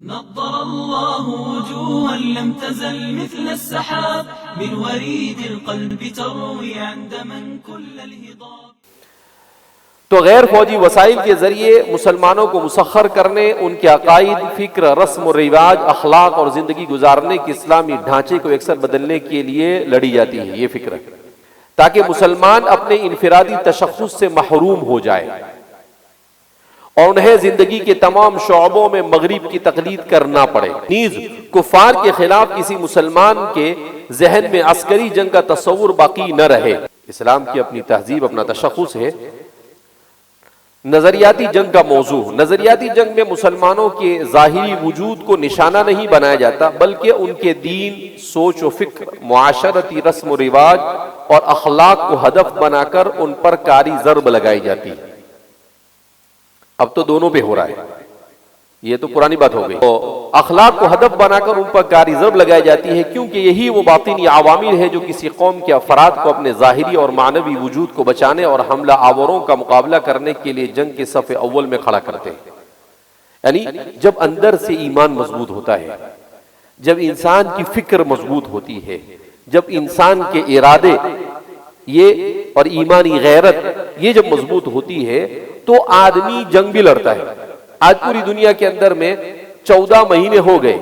نضر الله وجوها لم تزل مثل السحاب من وريد القلب تروي عند من كل الهضاب. تو غیر فوجی وسائل کے ذریعے مسلمانوں کو مسخر کرنے، ان کے عقائد، فکر، رسم و رواج، اخلاق اور زندگی گزارنے کے اسلامی ڈھانچے کو یکسر بدلنے کے لیے لڑی جاتی ہے یہ فکر، تاکہ مسلمان اپنے انفرادی تشخص سے محروم ہو جائے اور انہیں زندگی کے تمام شعبوں میں مغرب کی تقلید کرنا پڑے. نیز کفار کے خلاف کسی مسلمان کے ذہن میں عسکری جنگ کا تصور باقی نہ رہے. اسلام کی اپنی تہذیب، اپنا تشخص ہے. نظریاتی جنگ کا موضوع. نظریاتی جنگ میں مسلمانوں کے ظاہری وجود کو نشانہ نہیں بنایا جاتا، بلکہ ان کے دین، سوچ و فکر، معاشرتی رسم و رواج اور اخلاق کو ہدف بنا کر ان پر کاری ضرب لگائی جاتی ہے. اب تو دونوں پہ ہو رہا ہے، یہ تو پرانی بات ہو گئی. تو اخلاق کو ہدف بنا کر ان پر کاری ضرب لگائی جاتی ہے، کیونکہ یہی وہ باطنی عوامل ہے جو کسی قوم کے افراد کو اپنے ظاہری اور معنوی وجود کو بچانے اور حملہ آوروں کا مقابلہ کرنے کے لیے جنگ کے صف اول میں کھڑا کرتے ہیں. یعنی جب اندر سے ایمان مضبوط ہوتا ہے، جب انسان کی فکر مضبوط ہوتی ہے، جب انسان کے ارادے یہ اور ایمانی غیرت یہ جب مضبوط ہوتی ہے تو آدمی جنگ بھی لڑتا ہے. آج پوری دنیا کے اندر میں 14 مہینے ہو گئے،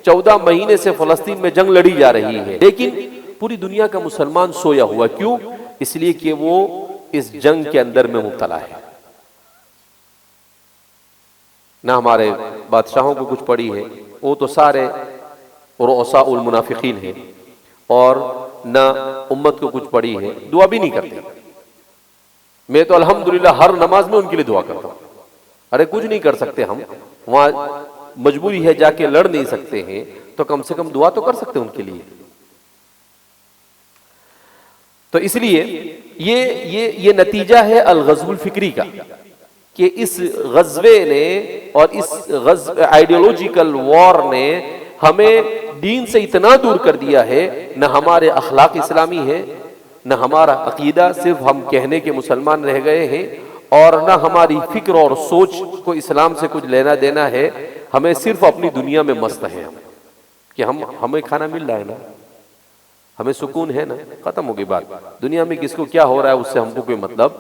14 مہینے سے فلسطین میں جنگ لڑی جا رہی ہے، لیکن پوری دنیا کا مسلمان سویا ہوا. کیوں؟ اس لیے کہ وہ اس جنگ کے اندر میں مبتلا ہے. نہ ہمارے بادشاہوں کو کچھ پڑی ہے، وہ تو سارے رؤساء المنافقین ہیں، اور نہ امت کو کچھ پڑی ہے، دعا بھی نہیں کرتے. میں تو الحمدللہ ہر نماز میں ان کے لیے دعا کرتا ہوں. ارے کچھ نہیں کر سکتے ہم، وہاں مجبوری ہے، جا کے لڑ نہیں سکتے ہیں، تو کم سے کم دعا تو کر سکتے ہیں ان کے لیے. تو اس لیے یہ نتیجہ ہے الغزو الفکری کا، کہ اس غزوے نے اور اس آئیڈیولوجیکل وار نے ہمیں دین سے اتنا دور کر دیا ہے. نہ ہمارے اخلاق اسلامی ہے، نہ ہمارا عقیدہ، صرف ہم کہنے کے مسلمان رہ گئے ہیں، اور نہ ہماری فکر اور سوچ کو اسلام سے کچھ لینا دینا ہے. ہمیں صرف اپنی دنیا میں مست ہیں ہم، کہ ہمیں کھانا مل رہا ہے نا، ہمیں سکون ہے نا، ختم ہو گئی بات. دنیا میں کس کو کیا ہو رہا ہے اس سے ہم کو کوئی مطلب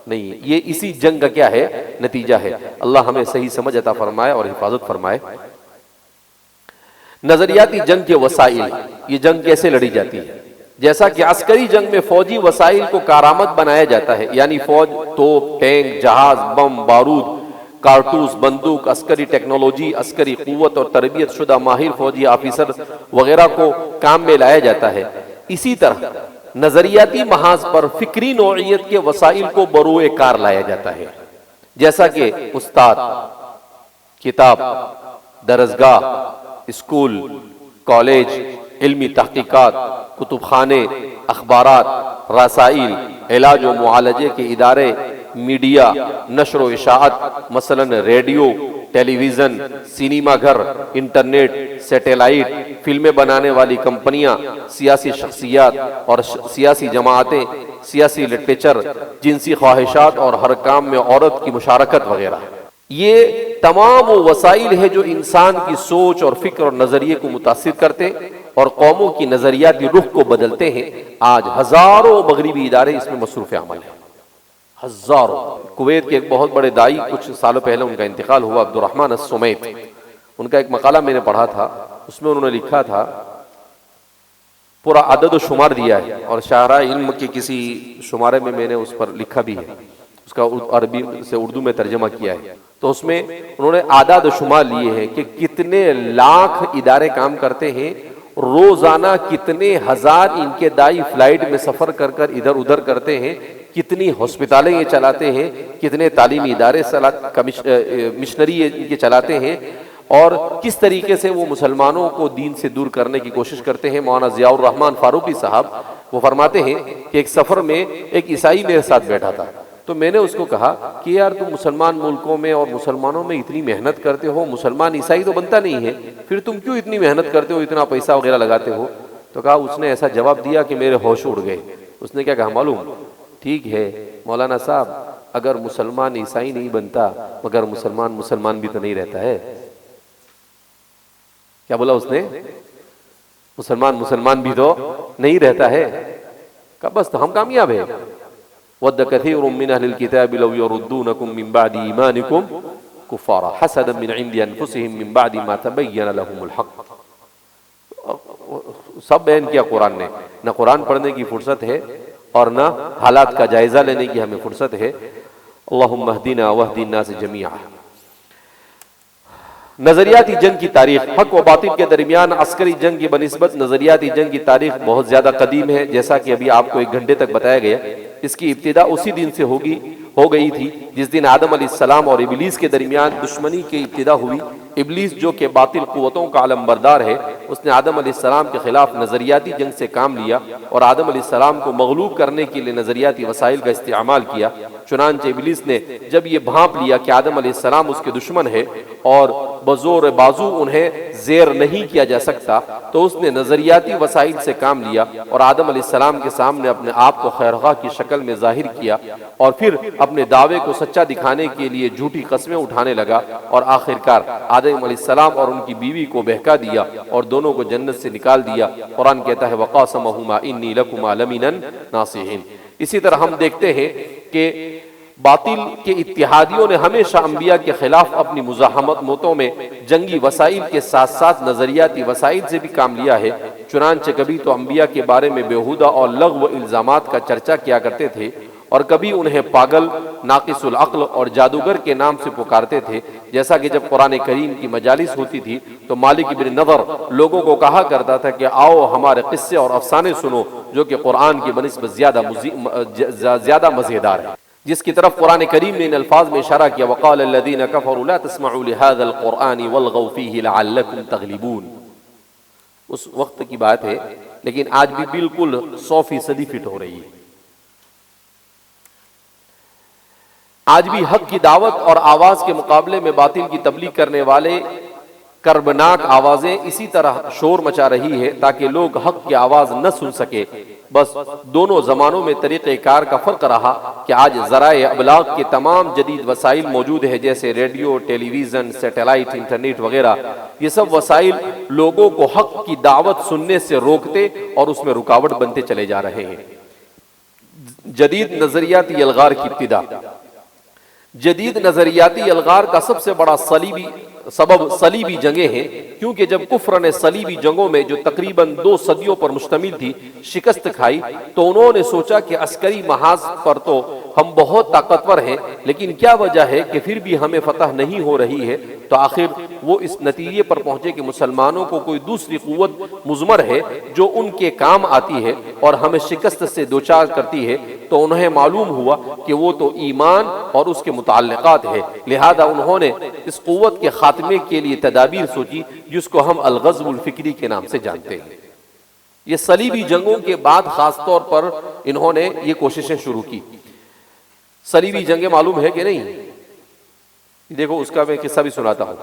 نہیں ہے. یہ اسی جنگ کا کیا ہے؟ نتیجہ ہے. اللہ ہمیں صحیح سمجھ عطا فرمائے اور حفاظت فرمائے. نظریاتی جنگ کے وسائل. یہ جنگ کیسے لڑی جاتی ہے؟ جیسا کہ عسکری جنگ میں فوجی وسائل کو کارآمد بنایا جاتا ہے، یعنی فوج، توپ، ٹینک، جہاز، بم، بارود، کارتوس، بندوق، عسکری ٹیکنالوجی، عسکری قوت اور تربیت شدہ ماہر فوجی آفیسر وغیرہ کو کام میں لایا جاتا ہے. اسی طرح نظریاتی محاذ پر فکری نوعیت کے وسائل کو بروئے کار لایا جاتا ہے، جیسا کہ استاد، کتاب، درسگاہ، اسکول، کالج، علمی تحقیقات، کتب خانے، اخبارات، رسائل، علاج و معالجے کے ادارے، میڈیا، نشر و اشاعت، مثلا ریڈیو، ٹیلی ویژن، سینما گھر، انٹرنیٹ، سیٹلائٹ، فلمیں بنانے والی کمپنیاں، سیاسی شخصیات اور سیاسی جماعتیں، سیاسی لٹریچر، جنسی خواہشات اور ہر کام میں عورت کی مشارکت وغیرہ. یہ تمام وہ وسائل ہیں جو انسان کی سوچ اور فکر اور نظریے کو متاثر کرتے اور قوموں کی نظریاتی رخ کو بدلتے ہیں. آج ہزاروں مغربی ادارے اس میں مصروف عمل ہیں، ہزاروں. کویت کے ایک بہت بڑے دائی، کچھ سالوں پہلے ان کا انتقال ہوا، عبد الرحمن السمیت. ان کا ایک مقالہ میں نے پڑھا تھا، اس میں انہوں نے لکھا تھا، پورا عدد و شمار دیا ہے، اور شاہراہ علم کے کسی شمارے میں نے اس پر لکھا بھی ہے، اس کا عربی سے اردو میں ترجمہ کیا ہے. تو اس میں انہوں نے اعداد و شمار لیے ہیں کہ کتنے لاکھ ادارے کام کرتے ہیں، روزانہ کتنے ہزار ان کے دائی فلائٹ میں سفر کر کر ادھر ادھر کرتے ہیں، کتنی ہسپتالیں یہ چلاتے ہیں، کتنے تعلیمی ادارے مشنری ان کے چلاتے ہیں، اور کس طریقے سے وہ مسلمانوں کو دین سے دور کرنے کی کوشش کرتے ہیں. مولانا ضیاء الرحمن فاروقی صاحب وہ فرماتے ہیں کہ ایک سفر میں ایک عیسائی میرے ساتھ بیٹھا تھا، تو میں نے اس کو کہا کہ یار تم مسلمان ملکوں میں اور مسلمانوں میں اتنی محنت کرتے ہو، مسلمان عیسائی تو بنتا نہیں ہے، پھر تم کیوں اتنی محنت کرتے ہو، اتنا پیسہ وغیرہ لگاتے ہو؟ تو کہا، اس نے ایسا جواب دیا کہ میرے ہوش اڑ گئے. اس نے کیا کہا معلوم؟ ٹھیک ہے مولانا صاحب، اگر مسلمان عیسائی نہیں بنتا مگر مسلمان بھی تو نہیں رہتا ہے. کیا بولا اس نے؟ مسلمان بھی تو نہیں رہتا ہے، کہ بس تو ہم کامیاب ہیں۔ وَدَّ كَثِيرٌ مِّنْ أَهْلِ الْكِتَابِ لَوْ يَرُدُّونَكُم مِّن بَعْدِ إِيمَانِكُمْ كُفَّارًا حَسَدًا مِّنْ عِندِ أَنفُسِهِم مِّن بَعْدِ مَا تَبَيَّنَ لَهُمُ الْحَقُّ۔ سب بیان کیا قرآن نے، نہ قرآن پڑھنے کی فرصت ہے اور نہ حالات کا جائزہ لینے کی ہمیں فرصت ہے۔ اللہم اہدنا واہد الناس جمیعا۔ نظریاتی جنگ کی تاریخ، حق و باطل کے درمیان عسکری جنگ کی بنسبت نظریاتی جنگ کی تاریخ بہت زیادہ قدیم ہے، جیسا کہ ابھی آپ کو 1 گھنٹے تک بتایا گیا۔ اس کی ابتدا اسی دن سے ہو گئی تھی جس دن آدم علیہ السلام اور ابلیس کے درمیان دشمنی کی ابتدا ہوئی۔ ابلیس جو کہ باطل قوتوں کا علمبردار ہے، اس نے آدم علیہ السلام کے خلاف نظریاتی جنگ سے کام لیا اور آدم علیہ السلام کو مغلوب کرنے کے لیے نظریاتی وسائل کا استعمال کیا۔ چنانچہ ابلیس نے جب یہ بھانپ لیا کہ آدم علیہ السلام اس کے دشمن ہے اور بزور بازو انہیں زیر نہیں کیا جا سکتا، تو اس نے نظریاتی وسائل سے کام لیا اور آدم علیہ السلام کے سامنے اپنے آپ کو خیرخواہ کی شکل میں ظاہر کیا اور پھر اپنے دعوے کو سچا دکھانے کے لیے جھوٹی قسمیں اٹھانے لگا اور آخرکار آدم علیہ السلام اور ان کی بیوی کو بہکا دیا اور دونوں کو جنت سے نکال دیا۔ قرآن کہتا ہے وَقَاسَمَهُمَا إِنِّي لَكُمَا لَمِنَ النَّاصِحِينَ۔ اسی طرح ہم دیکھتے ہیں کہ باطل کے اتحادیوں نے ہمیشہ انبیاء کے خلاف اپنی مزاحمتوں میں جنگی وسائل کے ساتھ ساتھ نظریاتی وسائل سے بھی کام لیا ہے۔ چنانچہ کبھی تو انبیاء کے بارے میں بیہودہ اور لغو الزامات کا چرچا کیا کرتے تھے اور کبھی انہیں پاگل، ناقص العقل اور جادوگر کے نام سے پکارتے تھے، جیسا کہ جب قرآن کریم کی مجالس ہوتی تھی تو مالک بن نضر لوگوں کو کہا کرتا تھا کہ آؤ ہمارے قصے اور افسانے سنو جو کہ قرآن کی بنسبت زیادہ مزیدار ہے، جس کی طرف قرآن کریم نے ان الفاظ میں اشارہ کیا وَقَالَ الَّذِينَ كَفَرُوا لَا تَسْمَعُوا لِهَذَا الْقُرْآنِ وَالْغَوْا فِيهِ لَعَلَّكُمْ تَغْلِبُونَ۔ اس وقت کی بات ہے، لیکن آج بھی بالکل 100% فٹ ہو رہی ہے۔ آج بھی حق کی دعوت اور آواز کے مقابلے میں باطل کی تبلیغ کرنے والے کربناک آوازیں اسی طرح شور مچا رہی ہے تاکہ لوگ حق کی آواز نہ سن سکے۔ بس دونوں زمانوں میں طریقہ کار کا فرق رہا کہ آج ذرائع ابلاغ کے تمام جدید وسائل موجود ہیں، جیسے ریڈیو، ٹیلی ویژن، سیٹلائٹ، انٹرنیٹ وغیرہ۔ یہ سب وسائل لوگوں کو حق کی دعوت سننے سے روکتے اور اس میں رکاوٹ بنتے چلے جا رہے ہیں۔ جدید نظریاتی الغار کی ابتدا۔ جدید نظریاتی الغار کا سب سے بڑا سبب صلیبی جنگیں ہیں، کیونکہ جب کفر نے صلیبی جنگوں میں جو تقریباً 2 صدیوں پر مشتمل تھی شکست کھائی، تو انہوں نے سوچا کہ عسکری محاذ پر تو ہم بہت طاقتور ہیں، لیکن کیا وجہ ہے کہ پھر بھی ہمیں فتح نہیں ہو رہی ہے؟ تو آخر وہ اس نتیجے پر پہنچے کہ مسلمانوں کو کوئی دوسری قوت مضمر ہے جو ان کے کام آتی ہے اور ہمیں شکست سے دوچار کرتی ہے۔ تو انہیں معلوم ہوا کہ وہ تو ایمان اور اس کے متعلقات ہے، لہذا انہوں نے اس قوت کے خاتمے کے لیے تدابیر سوچی جس کو ہم الغزو الفکری کے نام سے جانتے ہیں۔ یہ صلیبی جنگوں کے بعد خاص طور پر انہوں نے یہ کوششیں شروع کی۔ صلیبی جنگیں معلوم ہے کہ نہیں؟ دیکھو اس کا میں قصہ بھی سناتا ہوں۔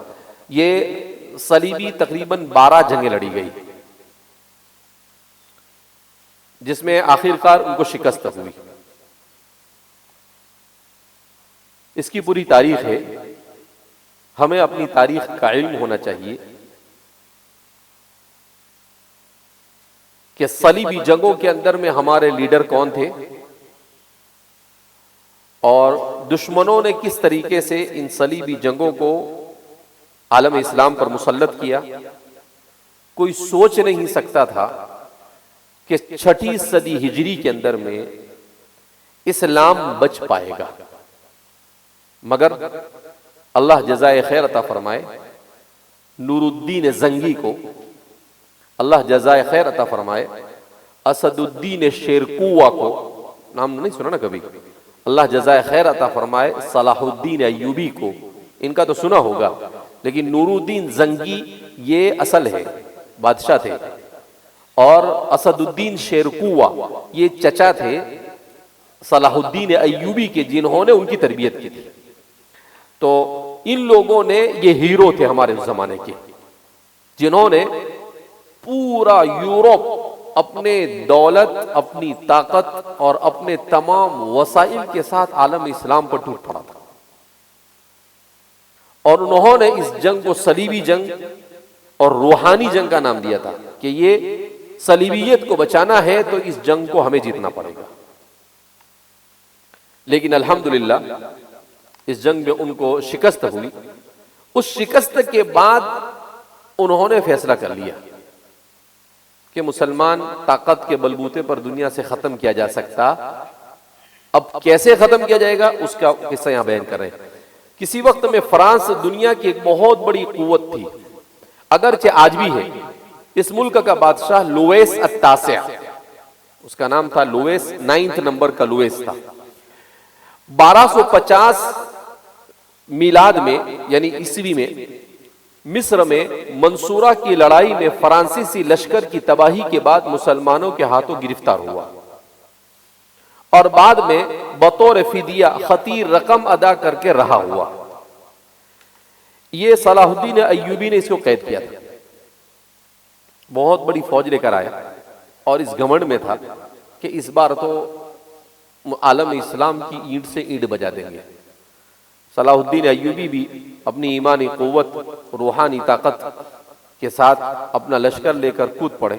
یہ صلیبی تقریباً 12 جنگیں لڑی گئی، جس میں آخرکار ان کو شکست ہوئی۔ اس کی پوری تاریخ ہے، ہمیں اپنی تاریخ کا علم ہونا چاہیے کہ صلیبی جنگوں کے اندر میں ہمارے لیڈر کون تھے اور دشمنوں نے کس طریقے سے ان صلیبی جنگوں کو عالم اسلام پر مسلط کیا۔ کوئی سوچ نہیں سکتا تھا کہ 6 صدی ہجری کے اندر میں اسلام بچ پائے گا، مگر اللہ جزائے خیر عطا فرمائے نور الدین زنگی کو، اللہ جزائے خیر عطا فرمائے اسد الدین شیرکوہ کو، نام نہیں سنا نا کبھی، اللہ جزائے خیر عطا فرمائے صلاح الدین ایوبی کو، ان کا تو سنا ہوگا، لیکن نور الدین زنگی یہ اصل ہے، بادشاہ تھے، اور اسد الدین شیرکوہ یہ چچا تھے صلاح الدین ایوبی کے، جنہوں نے ان کی تربیت کی تھی۔ تو ان لوگوں نے، یہ ہیرو تھے ہمارے اس زمانے کے، جنہوں نے پورا یورپ اپنے دولت، اپنی طاقت اور اپنے تمام وسائل کے ساتھ عالم اسلام پر ٹوٹ پڑا تھا، اور انہوں نے اس جنگ کو صلیبی جنگ اور روحانی جنگ کا نام دیا تھا کہ یہ صلیبیت کو بچانا ہے تو اس جنگ کو ہمیں جیتنا پڑے گا. لیکن الحمدللہ اس جنگ میں ان کو شکست ہوئی. اس شکست کے بعد انہوں نے فیصلہ کر لیا کہ مسلمان طاقت کے بلبوتے پر دنیا سے ختم کیا جا سکتا. اب کیسے ختم کیا جائے گا اس کا قصہ یہاں بیان کر رہے ہیں. کسی وقت میں فرانس دنیا کی ایک بہت بڑی قوت تھی، اگرچہ آج بھی ہے. اس ملک کا بادشاہ لوئیس التاسع، اس کا نام تھا لوئیس، 9 نمبر کا لوئیس تھا. 1250 میلاد میں یعنی عیسوی میں مصر میں منصورہ کی لڑائی میں فرانسیسی لشکر کی تباہی کے بعد مسلمانوں کے ہاتھوں گرفتار ہوا اور بعد میں بطور فدیہ خطیر رقم ادا کر کے رہا ہوا. یہ صلاح الدین ایوبی نے اس کو قید کیا تھا. بہت بڑی فوج لے کر آیا اور اس گھمنڈ میں تھا کہ اس بار تو عالم اسلام کی اینٹ سے اینٹ بجا دیں گے. صلاح الدین ایوبی بھی اپنی ایمانی قوت، روحانی طاقت کے ساتھ اپنا لشکر لے کر کود پڑے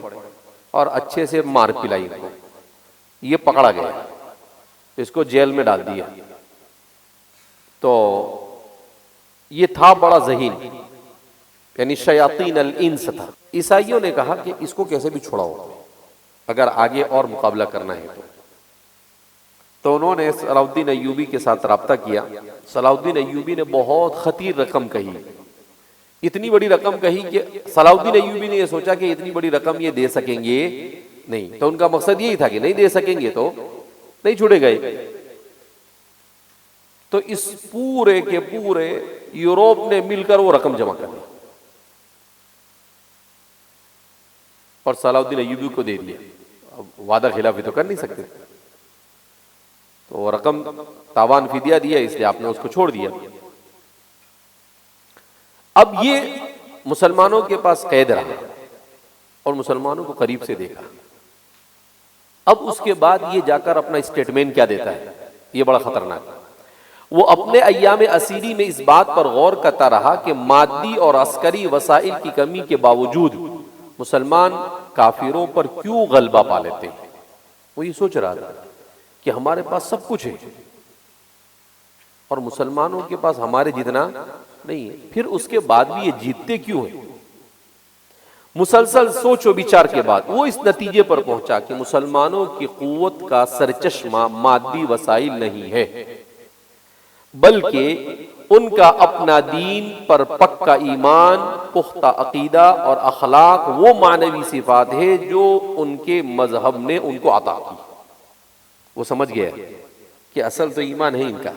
اور اچھے سے مار پلائی ان کو. یہ پکڑا گیا، اس کو جیل میں ڈال دیا. تو یہ تھا بڑا ذہین، یعنی شیاطین الانس تھا. عیسائیوں نے کہا کہ اس کو کیسے بھی چھڑاؤ اگر آگے اور مقابلہ کرنا ہے تو انہوں نے صلاح الدین ایوبی کے ساتھ رابطہ کیا. صلاح الدین ایوبی نے بہت خطیر رقم کہی، اتنی بڑی رقم کہی کہ صلاح الدین ایوبی نے یہ سوچا کہ اتنی بڑی رقم یہ دے سکیں گے نہیں. تو ان کا مقصد یہی تھا کہ نہیں دے سکیں گے تو نہیں چھوڑے گئے. تو اس پورے کے پورے یوروپ نے مل کر وہ رقم جمع کر لی اور صلاح الدین ایوبی کو دے دیا. اب وعدہ خلافی تو کر نہیں سکتے، تو وہ رقم تاوان فدیہ دیا، اس لیے آپ نے اس کو چھوڑ دیا. اب یہ مسلمانوں کے پاس قید رہا اور مسلمانوں کو قریب سے دیکھا. اب اس کے بعد یہ جا کر اپنا اسٹیٹمنٹ کیا دیتا ہے، یہ بڑا خطرناک. وہ اپنے ایام اسیری میں اس بات پر غور کرتا رہا کہ مادی اور عسکری وسائل کی کمی کے باوجود مسلمان کافروں پر کیوں غلبہ پا لیتے ہیں. وہ یہ سوچ رہا تھا کہ ہمارے پاس سب کچھ ہے اور مسلمانوں کے پاس ہمارے جتنا نہیں ہے، پھر اس کے بعد بھی یہ جیتتے کیوں ہیں. مسلسل سوچ و بچار کے بعد وہ اس نتیجے پر پہنچا کہ مسلمانوں کی قوت کا سرچشمہ مادی وسائل نہیں ہے، بلکہ ان کا اپنا دین پر پکا ایمان، پختہ عقیدہ اور اخلاق وہ معنوی صفات ہے جو ان کے مذہب نے ان کو عطا کی. وہ سمجھ گیا کہ اصل تو ایمان ہے ان کا،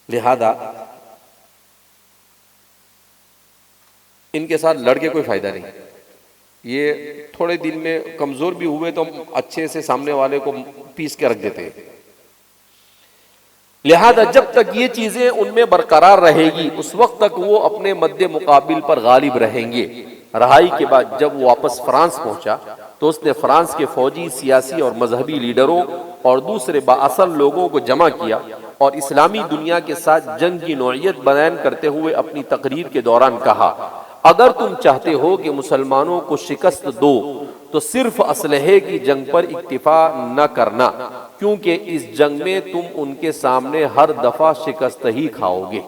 لہذا ان کے ساتھ لڑ کے کوئی فائدہ نہیں. یہ تھوڑے دن میں کمزور بھی ہوئے تو ہم اچھے سے سامنے والے کو پیس کے رکھ دیتے ہیں. لہذا جب تک یہ چیزیں ان میں برقرار رہے گی اس وقت تک وہ اپنے مد مقابل پر غالب رہیں گے. رہائی کے بعد جب وہ واپس فرانس پہنچا تو اس نے فرانس کے فوجی، سیاسی اور مذہبی لیڈروں اور دوسرے بااثر لوگوں کو جمع کیا اور اسلامی دنیا کے ساتھ جنگ کی نوعیت بیان کرتے ہوئے اپنی تقریر کے دوران کہا، اگر تم چاہتے ہو کہ مسلمانوں کو شکست دو تو صرف اسلحے کی جنگ پر اکتفا نہ کرنا، کیونکہ اس جنگ میں تم ان کے سامنے ہر دفعہ شکست ہی کھاؤ گے.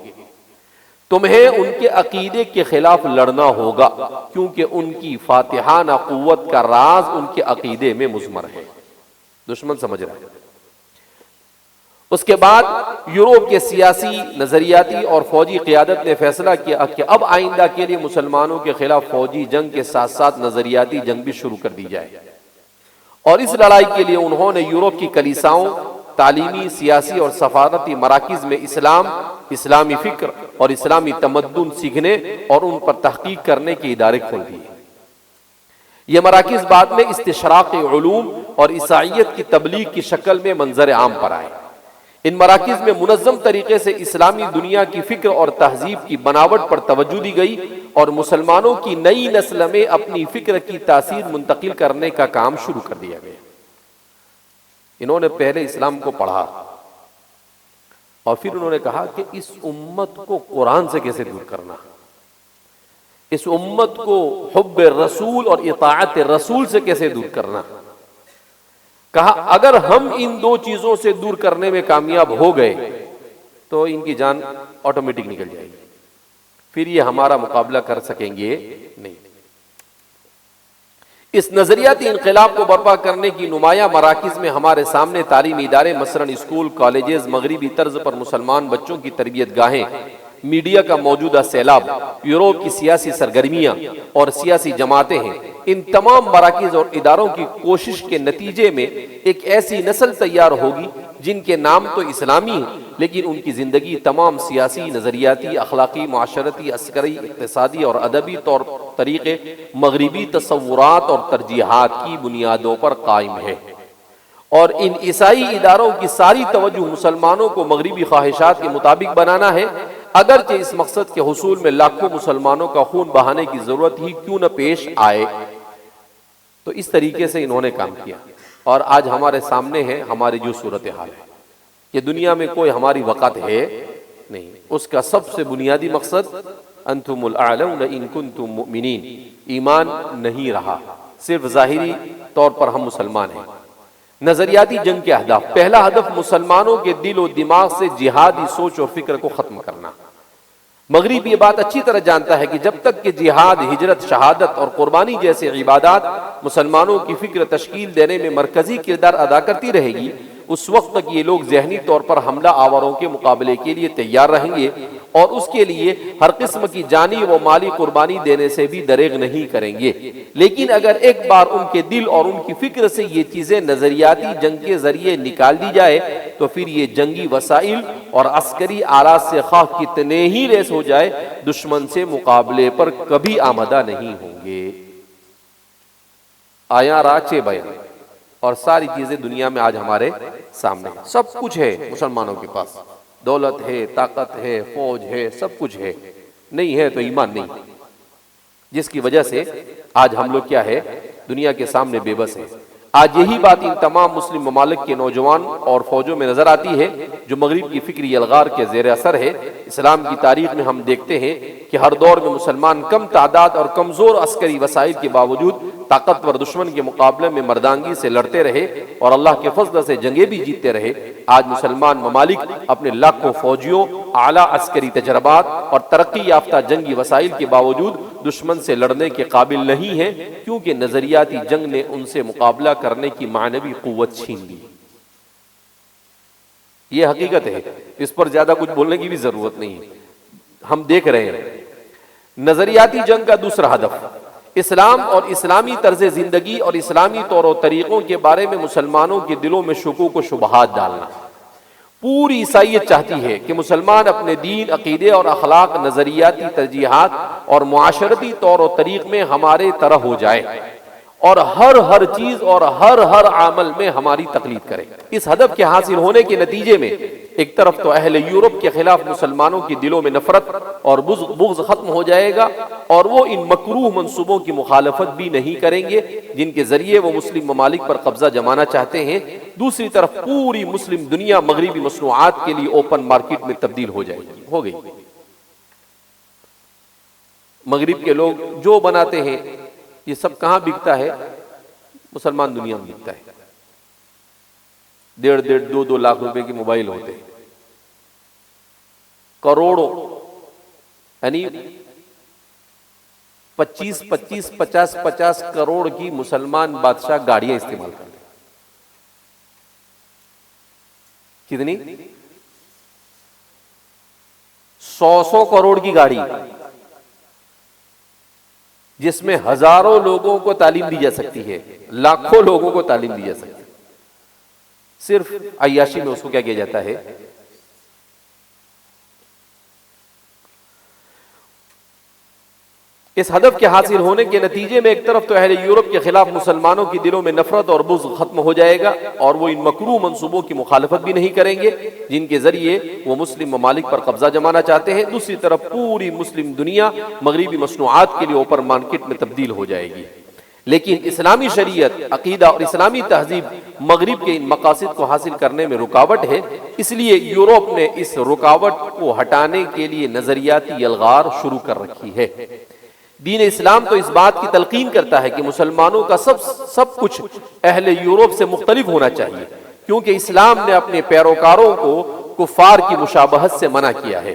تمہیں ان کے عقیدے کے خلاف لڑنا ہوگا، کیونکہ ان کی فاتحانہ قوت کا راز ان کے عقیدے میں مضمر ہے. دشمن سمجھ رہا ہے. اس کے بعد یورپ کے سیاسی، نظریاتی اور فوجی قیادت نے فیصلہ کیا کہ اب آئندہ کے لیے مسلمانوں کے خلاف فوجی جنگ کے ساتھ ساتھ نظریاتی جنگ بھی شروع کر دی جائے. اور اس لڑائی کے لیے انہوں نے یورپ کی کلیساؤں، تعلیمی، سیاسی اور سفارتی مراکز میں اسلام، اسلامی فکر اور اسلامی تمدن سیکھنے اور ان پر تحقیق کرنے کے ادارے کھول دیے. یہ مراکز بعد میں استشراق علوم اور عیسائیت کی تبلیغ کی شکل میں منظر عام پر آئے. ان مراکز میں منظم طریقے سے اسلامی دنیا کی فکر اور تہذیب کی بناوٹ پر توجہ دی گئی اور مسلمانوں کی نئی نسل میں اپنی فکر کی تاثیر منتقل کرنے کا کام شروع کر دیا گیا. انہوں نے پہلے اسلام کو پڑھا اور پھر انہوں نے کہا کہ اس امت کو قرآن سے کیسے دور کرنا. اس امت کو حب رسول اور اطاعت رسول سے کیسے دور کرنا. کہا اگر ہم ان دو چیزوں سے دور کرنے میں کامیاب ہو گئے تو ان کی جان آٹومیٹک نکل جائے گی, پھر یہ ہمارا مقابلہ کر سکیں گے نہیں. اس نظریاتی انقلاب کو برپا کرنے کی نمایاں مراکز میں ہمارے سامنے تعلیمی ادارے مثلاً اسکول, کالجز, مغربی طرز پر مسلمان بچوں کی تربیت گاہیں, میڈیا کا موجودہ سیلاب, یورپ کی سیاسی سرگرمیاں اور سیاسی جماعتیں ہیں. ان تمام مراکز اور اداروں کی کوشش کے نتیجے میں ایک ایسی نسل تیار ہوگی جن کے نام تو اسلامی ہیں لیکن ان کی زندگی تمام سیاسی, نظریاتی, اخلاقی, معاشرتی, عسکری, اقتصادی اور ادبی طور طریقے مغربی تصورات اور ترجیحات کی بنیادوں پر قائم ہے. اور ان عیسائی اداروں کی ساری توجہ مسلمانوں کو مغربی خواہشات کے مطابق بنانا ہے, اگرچہ اس مقصد کے حصول میں لاکھوں مسلمانوں کا خون بہانے کی ضرورت ہی کیوں نہ پیش آئے. تو اس طریقے سے انہوں نے کام کیا اور آج ہمارے سامنے ہے ہماری جو صورتحال ہے کہ دنیا میں کوئی ہماری وقت ہے نہیں. اس کا سب سے بنیادی مقصد انتم الاعلون ان کنتم مؤمنین, ایمان نہیں رہا, صرف ظاہری طور پر ہم مسلمان ہیں. نظریاتی جنگ کے اہداف. پہلا ہدف مسلمانوں کے دل و دماغ سے جہادی سوچ اور فکر کو ختم کرنا. مغرب یہ بات اچھی طرح جانتا ہے کہ جب تک کہ جہاد, ہجرت, شہادت اور قربانی جیسے عبادات مسلمانوں کی فکر تشکیل دینے میں مرکزی کردار ادا کرتی رہے گی, اس وقت تک یہ لوگ ذہنی طور پر حملہ آوروں کے مقابلے کے لیے تیار رہیں گے اور اس کے لیے ہر قسم کی جانی و مالی قربانی دینے سے بھی دریغ نہیں کریں گے. لیکن اگر ایک بار ان کے دل اور ان کی فکر سے یہ چیزیں نظریاتی جنگ کے ذریعے نکال دی جائے تو پھر یہ جنگی وسائل اور عسکری آلات سے خواہ کتنے ہی لیس ہو جائے دشمن سے مقابلے پر کبھی آمدہ نہیں ہوں گے. آیا راچے بیان اور ساری چیزیں دنیا میں آج ہمارے سامنے, سب کچھ ہے مسلمانوں کے پاس, دولت ہے, طاقت ہے, فوج ہے, سب کچھ ہے, نہیں ہے تو ایمان نہیں, جس کی وجہ سے آج ہم لوگ کیا ہے دنیا کے سامنے بے بس ہیں. آج یہی بات ان تمام مسلم ممالک کے نوجوان اور فوجوں میں نظر آتی ہے جو مغرب کی فکری الغار کے زیر اثر ہے. اسلام کی تاریخ میں ہم دیکھتے ہیں کہ ہر دور میں مسلمان کم تعداد اور کمزور عسکری وسائل کے باوجود طاقتور دشمن کے مقابلے میں مردانگی سے لڑتے رہے اور اللہ کے فضل سے جنگیں بھی جیتتے رہے. آج مسلمان ممالک اپنے لاکھوں فوجیوں, اعلیٰ عسکری تجربات اور ترقی یافتہ جنگی وسائل کے باوجود دشمن سے لڑنے کے قابل نہیں ہیں کیونکہ نظریاتی جنگ نے ان سے مقابلہ کرنے کی معنوی قوت چھین لی. یہ حقیقت ہے, اس پر زیادہ کچھ بولنے کی بھی ضرورت نہیں ہے, ہم دیکھ رہے ہیں. نظریاتی جنگ کا دوسرا ہدف اسلام اور اسلامی طرز زندگی اور اسلامی طور و طریقوں کے بارے میں مسلمانوں کے دلوں میں شکوک و شبہات ڈالنا. پوری عیسائیت چاہتی ہے کہ مسلمان اپنے دین, عقیدے اور اخلاق, نظریاتی ترجیحات اور معاشرتی طور و طریق میں ہمارے طرح ہو جائے اور ہر چیز اور ہر عمل میں ہماری تقلید کرے. اس ہدف کے حاصل ہونے کے نتیجے میں ایک طرف تو اہل یورپ کے خلاف مسلمانوں کے دلوں میں نفرت اور بغض ختم ہو جائے گا اور وہ ان مکروہ منصوبوں کی مخالفت بھی نہیں کریں گے جن کے ذریعے وہ مسلم ممالک پر قبضہ جمانا چاہتے ہیں. دوسری طرف پوری مسلم دنیا مغربی مصنوعات کے لیے اوپن مارکیٹ میں تبدیل ہو جائے گی, ہو گئی. مغرب کے لوگ جو بناتے ہیں یہ سب کہاں بکتا ہے؟ مسلمان دنیا میں بکتا ہے. 1.5-2 لاکھ روپے کے موبائل ہوتے ہیں, کروڑوں یعنی 50 کروڑ کی مسلمان بادشاہ گاڑیاں استعمال کرتے ہیں. کتنی؟ 100 کروڑ کی گاڑی جس میں ہزاروں لوگوں کو تعلیم دی جا سکتی ہے, لاکھوں لوگوں کو تعلیم دی جا سکتی ہے. صرف عیاشی میں اس کو کیا کیا جاتا ہے؟ اس ہدف کے حاصل ہونے کے نتیجے میں ایک طرف تو اہل یورپ کے خلاف مسلمانوں کی دلوں میں نفرت اور بغض ختم ہو جائے گا اور وہ ان مکروہ منصوبوں کی مخالفت بھی نہیں کریں گے جن کے ذریعے وہ مسلم ممالک پر قبضہ جمانا چاہتے ہیں. دوسری طرف پوری مسلم دنیا مغربی مصنوعات کے لیے اوپر مارکیٹ میں تبدیل ہو جائے گی. لیکن اسلامی شریعت, عقیدہ اور اسلامی تہذیب مغرب کے ان مقاصد کو حاصل کرنے میں رکاوٹ ہے. اس لیے یورپ نے اس رکاوٹ کو ہٹانے کے لیے نظریاتی الغار شروع کر رکھی ہے. دین اسلام تو اس بات کی تلقین کرتا ہے کہ مسلمانوں کا سب کچھ اہل یورپ سے مختلف ہونا چاہیے، کیونکہ اسلام نے اپنے پیروکاروں کو کفار کی مشابہت سے منع کیا ہے،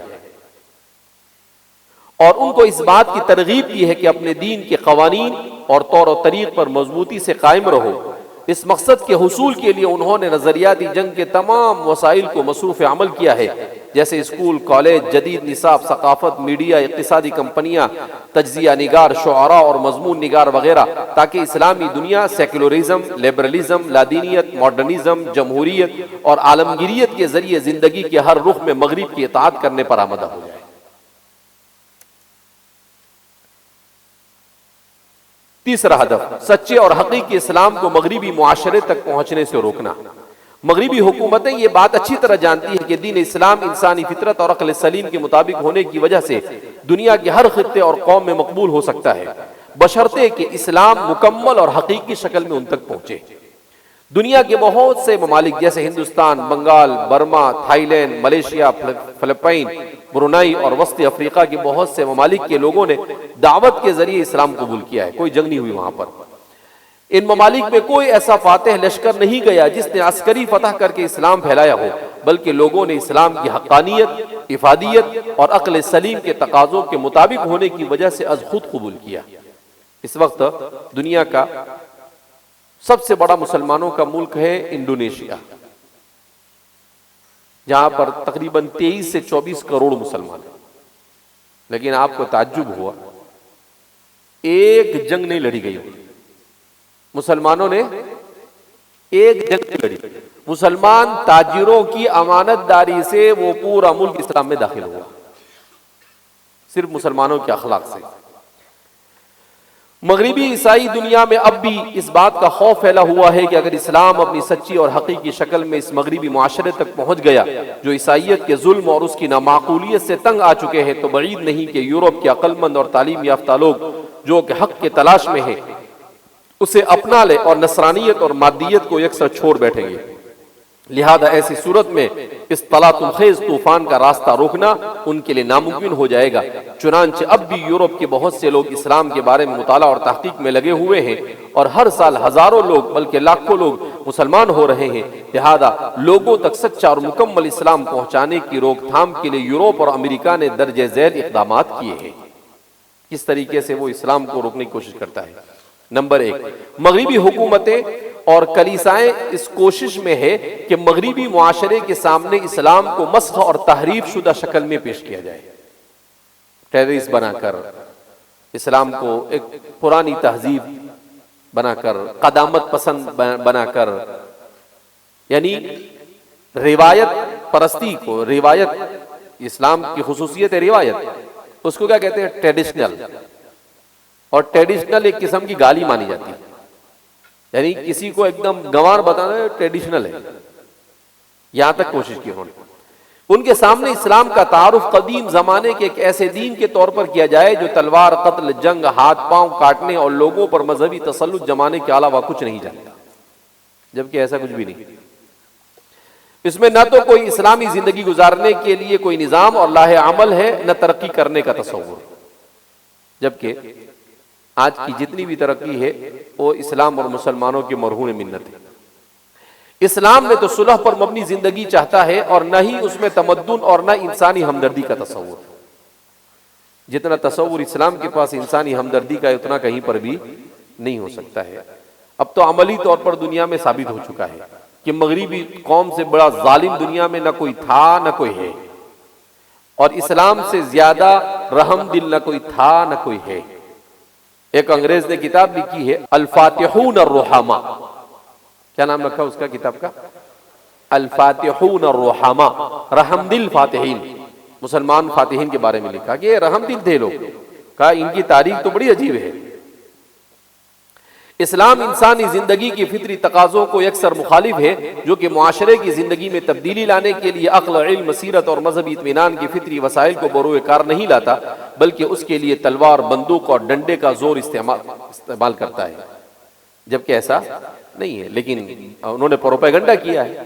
اور ان کو اس بات کی ترغیب کی ہے کہ اپنے دین کے قوانین اور طور و طریق پر مضبوطی سے قائم رہو۔ اس مقصد کے حصول کے لیے انہوں نے نظریاتی جنگ کے تمام وسائل کو مصروف عمل کیا ہے، جیسے اسکول، کالج، جدید نصاب، ثقافت، میڈیا، اقتصادی کمپنیاں، تجزیہ نگار، شعراء اور مضمون نگار وغیرہ، تاکہ اسلامی دنیا سیکولرزم، لیبرلزم، لادینیت، ماڈرنزم، جمہوریت اور عالمگیریت کے ذریعے زندگی کے ہر رخ میں مغرب کی اطاعت کرنے پر آمادہ ہو جائے۔ تیسرا ہدف، سچے اور حقیقی اسلام کو مغربی معاشرے تک پہنچنے سے روکنا۔ مغربی حکومتیں یہ بات اچھی طرح جانتی ہیں کہ دین اسلام انسانی فطرت اور عقل سلیم کے مطابق ہونے کی وجہ سے دنیا کے ہر خطے اور قوم میں مقبول ہو سکتا ہے، بشرطے کہ اسلام مکمل اور حقیقی شکل میں ان تک پہنچے۔ دنیا کے بہت سے ممالک جیسے Hindustan, Bengal, Burma, Thailand, Malaysia, Philippines, Brunei اور وسطی افریقہ کے بہت سے ممالک کے لوگوں نے دعوت کے ذریعے اسلام قبول کیا ہے، کوئی جنگ نہیں ہوئی وہاں پر۔ ان ممالک میں کوئی ایسا فاتح لشکر نہیں گیا جس نے عسکری فتح کر کے اسلام پھیلایا ہو، بلکہ لوگوں نے اسلام کی حقانیت، افادیت اور عقل سلیم کے تقاضوں کے مطابق ہونے کی وجہ سے از خود قبول کیا۔ اس وقت دنیا کا سب سے بڑا مسلمانوں کا ملک ہے انڈونیشیا، جہاں پر تقریباً 23 سے 24 کروڑ مسلمان ہیں۔ لیکن آپ کو تعجب ہوا، ایک جنگ نہیں لڑی گئی، مسلمانوں نے ایک جنگ نہیں لڑی۔ مسلمان تاجروں کی امانت داری سے وہ پورا ملک اسلام میں داخل ہوا، صرف مسلمانوں کے اخلاق سے۔ مغربی عیسائی دنیا میں اب بھی اس بات کا خوف پھیلا ہوا ہے کہ اگر اسلام اپنی سچی اور حقیقی شکل میں اس مغربی معاشرے تک پہنچ گیا جو عیسائیت کے ظلم اور اس کی نامعقولیت سے تنگ آ چکے ہیں، تو بعید نہیں کہ یورپ کے عقل مند اور تعلیم یافتہ لوگ جو کہ حق کے تلاش میں ہیں اسے اپنا لے اور نصرانیت اور مادیت کو یکسر چھوڑ بیٹھیں گے۔ لہذا ایسی صورت میں اس طلاق خیز طوفان کا راستہ روکنا ان کے لیے ناممکن ہو جائے گا۔ چنانچہ اب بھی یورپ کے بہت سے لوگ اسلام کے بارے میں مطالعہ اور تحقیق میں لگے ہوئے ہیں، اور ہر سال ہزاروں لوگ بلکہ لاکھوں لوگ مسلمان ہو رہے ہیں۔ لہذا لوگوں تک سچا اور مکمل اسلام پہنچانے کی روک تھام کے لیے یورپ اور امریکہ نے درجہ ذیل اقدامات کیے ہیں۔ کس طریقے سے وہ اسلام کو روکنے کی کوشش کرتا ہے؟ نمبر 1، مغربی حکومتیں اور کلیسائیں اس کوشش میں ہے کہ مغربی معاشرے کے سامنے اسلام کو مسخ اور تحریف شدہ شکل میں پیش کیا جائے، ٹیررسٹ بنا کر، اسلام کو ایک پرانی تہذیب بنا کر، قدامت پسند بنا کر، یعنی روایت پرستی کو، روایت اسلام کی خصوصیت ہے روایت، اس کو کیا کہتے ہیں؟ ٹریڈیشنل۔ اور ٹریڈیشنل ایک قسم کی گالی مانی جاتی ہے، یعنی کسی کو ایک دم گنوار بتانا ٹریڈیشنل ہے، یہاں تک کوشش کی انہوں نے۔ ان کے سامنے اسلام کا تعارف قدیم زمانے کے ایک ایسے دین کے طور پر کیا جائے جو تلوار، قتل، جنگ، ہاتھ پاؤں کاٹنے اور لوگوں پر مذہبی تسلط جمانے کے علاوہ کچھ نہیں جانتا، جبکہ ایسا کچھ بھی نہیں۔ اس میں نہ تو کوئی اسلامی زندگی گزارنے کے لیے کوئی نظام اور لاہ عمل ہے، نہ ترقی کرنے کا تصور، جبکہ آج کی جتنی بھی ترقی ہے وہ اسلام اور مسلمانوں کے مرہون منت ہے۔ اسلام نے تو صلح پر مبنی زندگی چاہتا ہے، اور نہ ہی اس میں تمدن اور نہ انسانی ہمدردی کا تصور۔ جتنا تصور اسلام کے پاس انسانی ہمدردی کا اتنا کہیں پر بھی نہیں ہو سکتا ہے۔ اب تو عملی طور پر دنیا میں ثابت ہو چکا ہے کہ مغربی قوم سے بڑا ظالم دنیا میں نہ کوئی تھا نہ کوئی ہے، اور اسلام سے زیادہ رحم دل نہ کوئی تھا نہ کوئی ہے۔ ایک انگریز نے کتاب لکھی ہے الفاتحون الرحماء، کیا نام رکھا اس کا کتاب کا؟ الفاتحون الرحماء، رحم دل فاتحین، مسلمان فاتحین کے بارے میں لکھا کہ یہ رحم دل تھے لوگ۔ کہا ان کی تاریخ تو بڑی عجیب ہے۔ اسلام انسانی زندگی کی فطری تقاضوں کو یکسر مخالف ہے، جو کہ معاشرے کی زندگی میں تبدیلی لانے کے لیے عقل، علم، بصیرت اور مذہبی اطمینان کی فطری وسائل کو بروئے کار نہیں لاتا، بلکہ اس کے لیے تلوار، بندوق اور ڈنڈے کا زور استعمال کرتا ہے، جبکہ ایسا نہیں ہے، لیکن انہوں نے پروپیگنڈا کیا ہے۔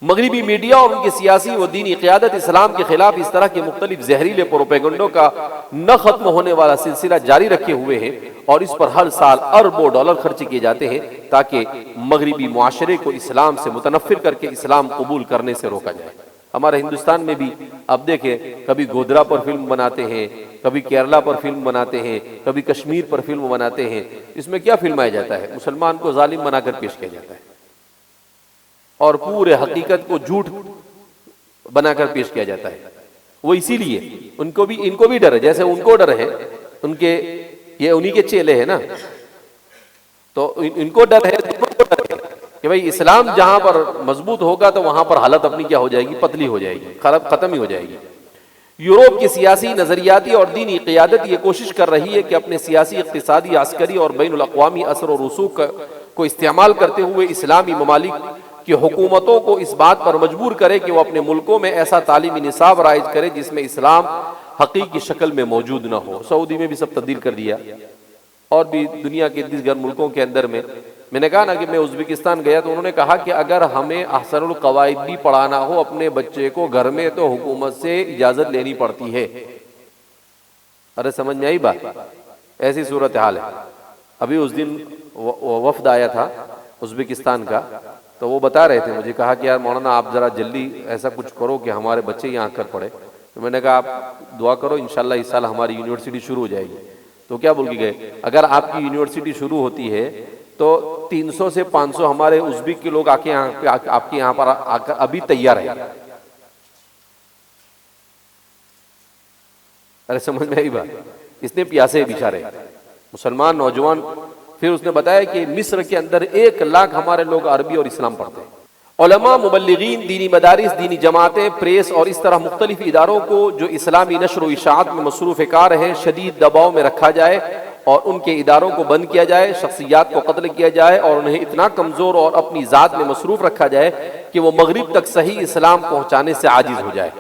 مغربی میڈیا اور ان کی سیاسی و دینی قیادت اسلام کے خلاف اس طرح کے مختلف زہریلے پروپیگنڈوں کا نہ ختم ہونے والا سلسلہ جاری رکھے ہوئے ہیں، اور اس پر ہر سال اربوں ڈالر خرچ کیے جاتے ہیں تاکہ مغربی معاشرے کو اسلام سے متنفر کر کے اسلام قبول کرنے سے روکا جائے۔ ہمارے ہندوستان میں بھی اب دیکھیں، کبھی گودرا پر فلم بناتے ہیں، کبھی کیرلا پر فلم بناتے ہیں، کبھی کشمیر پر فلم بناتے ہیں۔ اس میں کیا فلمایا جاتا ہے؟ مسلمان کو ظالم بنا کر پیش کیا جاتا ہے، اور پورے حقیقت کو جھوٹ بنا کر پیش کیا جاتا ہے۔ وہ اسی لیے ان کو بھی ڈر ہے، جیسے ان کو ڈر ہے، یہ انہی کے چیلے ہیں نا، تو ان کو ڈر ہے کہ بھئی اسلام جہاں پر مضبوط ہوگا تو وہاں پر حالت اپنی کیا ہو جائے گی؟ پتلی ہو جائے گی، ختم ہی ہو جائے گی۔ یورپ کی سیاسی، نظریاتی اور دینی قیادت یہ کوشش کر رہی ہے کہ اپنے سیاسی، اقتصادی، عسکری اور بین الاقوامی اثر و رسوخ کو استعمال کرتے ہوئے اسلامی ممالک کی حکومتوں کو اس بات پر مجبور کرے کہ وہ اپنے ملکوں میں ایسا تعلیمی نصاب رائج کرے جس میں اسلام حقیقی شکل میں موجود نہ ہو۔ سعودی میں بھی سب تبدیل کر دیا، اور بھی دنیا کے 20 ملکوں کے اندر میں نے کہا نا کہ میں ازبکستان گیا تو انہوں نے کہا کہ اگر ہمیں احسن القواعد بھی پڑھانا ہو اپنے بچے کو گھر میں تو حکومت سے اجازت لینی پڑتی ہے۔ ارے سمجھ میں آئی بات؟ ایسی صورتحال ہے۔ ابھی اس دن وفد آیا تھا ازبکستان کا، تو وہ بتا رہے تھے مجھے، کہا کہ یار مولانا آپ ذرا جلدی ایسا کچھ کرو کہ ہمارے بچے یہاں کر پڑے۔ تو میں نے کہا آپ دعا کرو، انشاءاللہ اس سال ہماری یونیورسٹی شروع ہو جائے گی۔ تو کیا بول کے گئے؟ اگر آپ کی یونیورسٹی شروع ہوتی ہے تو 300 سے 500 ہمارے ازبک کے لوگ آپ کے یہاں پر آ کر ابھی تیار ہیں۔ ارے سمجھ میں آئی بات؟ اس نے پیاسے بیچارے مسلمان نوجوان۔ پھر اس نے بتایا کہ مصر کے اندر 1 لاکھ ہمارے لوگ عربی اور اسلام پڑھتے ہیں۔ علماء، مبلغین، دینی مدارس، دینی جماعتیں، پریس اور اس طرح مختلف اداروں کو جو اسلامی نشر و اشاعت میں مصروف کار ہیں شدید دباؤ میں رکھا جائے اور ان کے اداروں کو بند کیا جائے، شخصیات کو قتل کیا جائے اور انہیں اتنا کمزور اور اپنی ذات میں مصروف رکھا جائے کہ وہ مغرب تک صحیح اسلام پہنچانے سے عاجز ہو جائے۔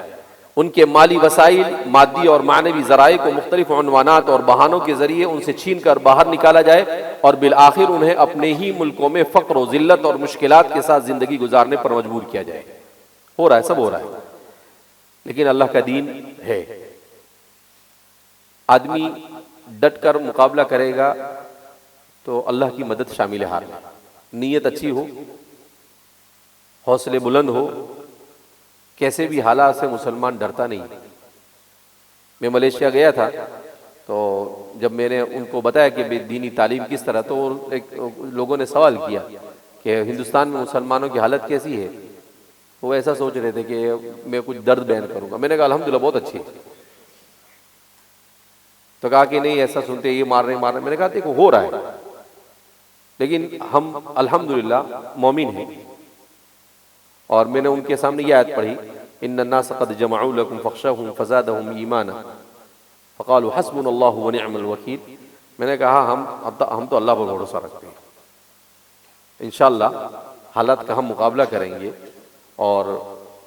ان کے مالی وسائل، مادی اور معنوی ذرائع کو مختلف عنوانات اور بہانوں کے ذریعے ان سے چھین کر باہر نکالا جائے اور بالآخر انہیں اپنے ہی ملکوں میں فقر و ذلت اور مشکلات کے ساتھ زندگی گزارنے پر مجبور کیا جائے۔ ہو رہا ہے، سب ہو رہا ہے، لیکن اللہ کا دین ہے۔ آدمی ڈٹ کر مقابلہ کرے گا تو اللہ کی مدد شامل حال ہے۔ نیت اچھی ہو، حوصلے بلند ہو، کیسے بھی حالات سے مسلمان ڈرتا نہیں۔ میں ملیشیا گیا تھا تو جب میں نے ان کو بتایا کہ دینی تعلیم کس طرح، تو لوگوں نے سوال کیا کہ ہندوستان میں مسلمانوں کی حالت کیسی ہے؟ وہ ایسا سوچ رہے تھے کہ میں کچھ درد بیان کروں گا۔ میں نے کہا الحمدللہ بہت اچھی ہے۔ تو کہا کہ نہیں ایسا سنتے یہ مار رہے۔ میں نے کہا دیکھو ہو رہا ہے، لیکن ہم الحمدللہ مومن ہیں۔ اور میں نے ان کے سامنے یہ آیت پڑھی، ان الناس قد جمعوا لكم فاخشوهم فزادهم ایمانا فقالوا حسبنا اللہ ونعم الوکیل۔ میں نے کہا ہم تو اللہ پر بھروسہ رکھتے ہیں، انشاءاللہ حالات کا ہم مقابلہ کریں گے۔ اور